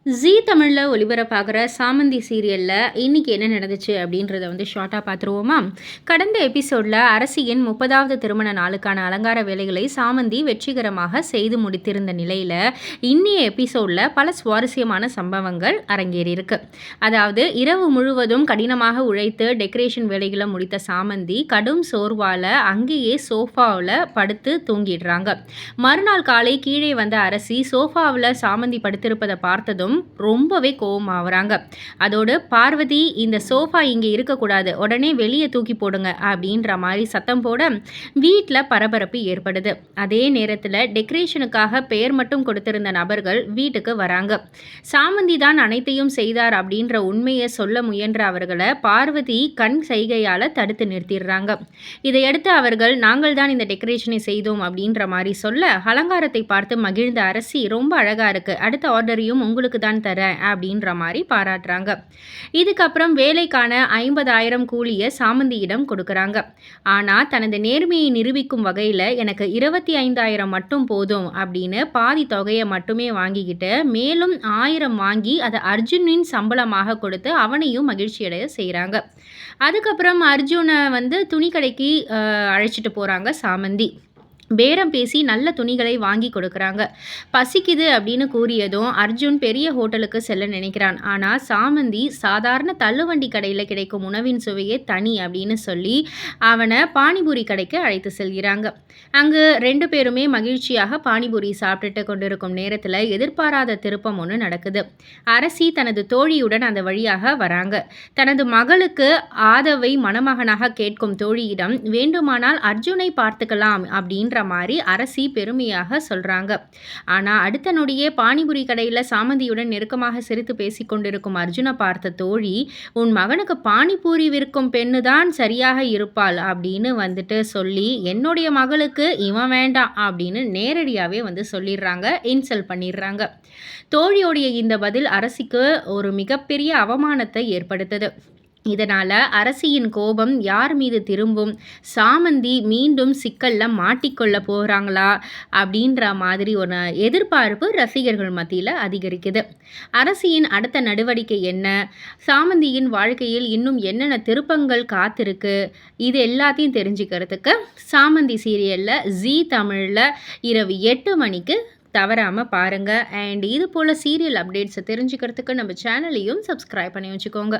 ஜீ தமிழில் ஒளிபரப்பாகிற சாமந்தி சீரியலில் இன்றைக்கி என்ன நடந்துச்சு அப்படின்றத ஷார்ட்டாக பார்த்துருவோமா. கடந்த எபிசோடில் அரசியின் 30வது திருமண நாளுக்கான அலங்கார வேலைகளை சாமந்தி வெற்றிகரமாக செய்து முடித்திருந்த நிலையில் இன்னைய எபிசோடில் பல சுவாரஸ்யமான சம்பவங்கள் அரங்கேறியிருக்கு. அதாவது இரவு முழுவதும் கடினமாக உழைத்து டெக்கரேஷன் வேலைகளை முடித்த சாமந்தி கடும் சோர்வால் அங்கேயே சோஃபாவில் படுத்து தூங்கிடுறாங்க. மறுநாள் காலை கீழே வந்த அரசி சோஃபாவில் சாமந்தி படுத்திருப்பதை பார்த்ததும் ரொம்பவே கோவமாகறாங்க. அதோடு பார்வதி, இந்த சோஃபா இங்கே இருக்கக்கூடாது, உடனே வெளியே தூக்கி போடுங்க அப்படின்ற மாதிரி சத்தம் போட வீட்டில் பரபரப்பு ஏற்படுது. அதே நேரத்தில் டெக்கரேஷனுக்காக பெயர் மட்டும் கொடுத்திருந்த நபர்கள் வீட்டுக்கு வராங்க. சாமந்தி தான் அனைத்தையும் செய்தார் அப்படின்ற உண்மையை சொல்ல முயன்ற அவர்களை பார்வதி கண் செய்கையால் தடுத்து நிறுத்திடுறாங்க. இதையடுத்து அவர்கள், நாங்கள் தான் இந்த டெக்கரேஷனை செய்தோம் அப்படின்ற மாதிரி சொல்ல அலங்காரத்தை பார்த்து மகிழ்ந்த அரசி, ரொம்ப அழகா இருக்கு, அடுத்த ஆர்டரையும் உங்களுக்கு தான் தரேன் அப்படின்ற மாதிரி பாராட்டுறாங்க. இதுக்கப்புறம் வேலைக்கான 50,000 கூலியை சாமந்தியிடம் கொடுக்குறாங்க. ஆனால் தனது நேர்மையை நிரூபிக்கும் வகையில் எனக்கு 25,000 மட்டும் போதும் அப்படின்னு பாதி தொகையை மட்டுமே வாங்கிக்கிட்டு மேலும் 1000 வாங்கி அதை அர்ஜுனின் சம்பளமாக கொடுத்து அவனையும் மகிழ்ச்சியடைய செய்கிறாங்க. அதுக்கப்புறம் அர்ஜுனை துணி கடைக்கு அழைச்சிட்டு போகிறாங்க சாமந்தி. பேரம் பேசி நல்ல துணிகளை வாங்கி கொடுக்குறாங்க. பசிக்குது அப்படின்னு கூறியதும் அர்ஜுன் பெரிய ஹோட்டலுக்கு செல்ல நினைக்கிறான். ஆனால் சாமந்தி சாதாரண தள்ளுவண்டி கடையில் கிடைக்கும் உணவின் சுவையே தனி அப்படின்னு சொல்லி அவனை பானிபூரி கடைக்கு அழைத்து செல்கிறாங்க. அங்கு 2 பேருமே மகிழ்ச்சியாக பானிபூரி சாப்பிட்டுட்டு கொண்டிருக்கும் நேரத்தில் எதிர்பாராத திருப்பம் ஒன்று நடக்குது. அரசி தனது தோழியுடன் அந்த வழியாக வராங்க. தனது மகளுக்கு ஆதவை மணமகனாக கேட்கும் தோழியிடம், வேண்டுமானால் அர்ஜுனை பார்த்துக்கலாம் அப்படின்ற மாதிரி அரசி பெருமையாக சொல்றாங்க. ஆனா அடுத்த நொடியே பானிபுரி கடையில் சாமந்தியுடன் நெருக்கமாக சிரித்து பேசிக் கொண்டிருக்கும் அர்ஜுனை பார்த்த தோழி, உன் மகனுக்கு பானிபூரி விற்கும் பெண்ணுதான் சரியாக இருப்பாள் அப்படின்னு சொல்லி, என்னுடைய மகளுக்கு இவன் வேண்டாம் அப்படின்னு நேரடியாகவே சொல்லிடுறாங்க, இன்சல்ட் பண்ணிடுறாங்க. தோழியோடைய இந்த பதில் அரசிக்கு ஒரு மிகப்பெரிய அவமானத்தை ஏற்படுத்துது. இதனால் அரசியின் கோபம் யார் மீது திரும்பும், சாமந்தி மீண்டும் சிக்கலில் மாட்டிக்கொள்ள போகிறாங்களா அப்படின்ற மாதிரி ஒரு எதிர்பார்ப்பு ரசிகர்கள் மத்தியில் அதிகரிக்குது. அரசியின் அடுத்த நடவடிக்கை என்ன, சாமந்தியின் வாழ்க்கையில் இன்னும் என்னென்ன திருப்பங்கள் காத்திருக்கு, இது எல்லாத்தையும் தெரிஞ்சுக்கிறதுக்கு சாமந்தி சீரியலில் ஜீ தமிழில் இரவு 8 மணிக்கு தவறாமல் பாருங்கள். அண்ட் இது போல் சீரியல் அப்டேட்ஸை தெரிஞ்சுக்கிறதுக்கு நம்ம சேனலையும் சப்ஸ்கிரைப் பண்ணி வச்சுக்கோங்க.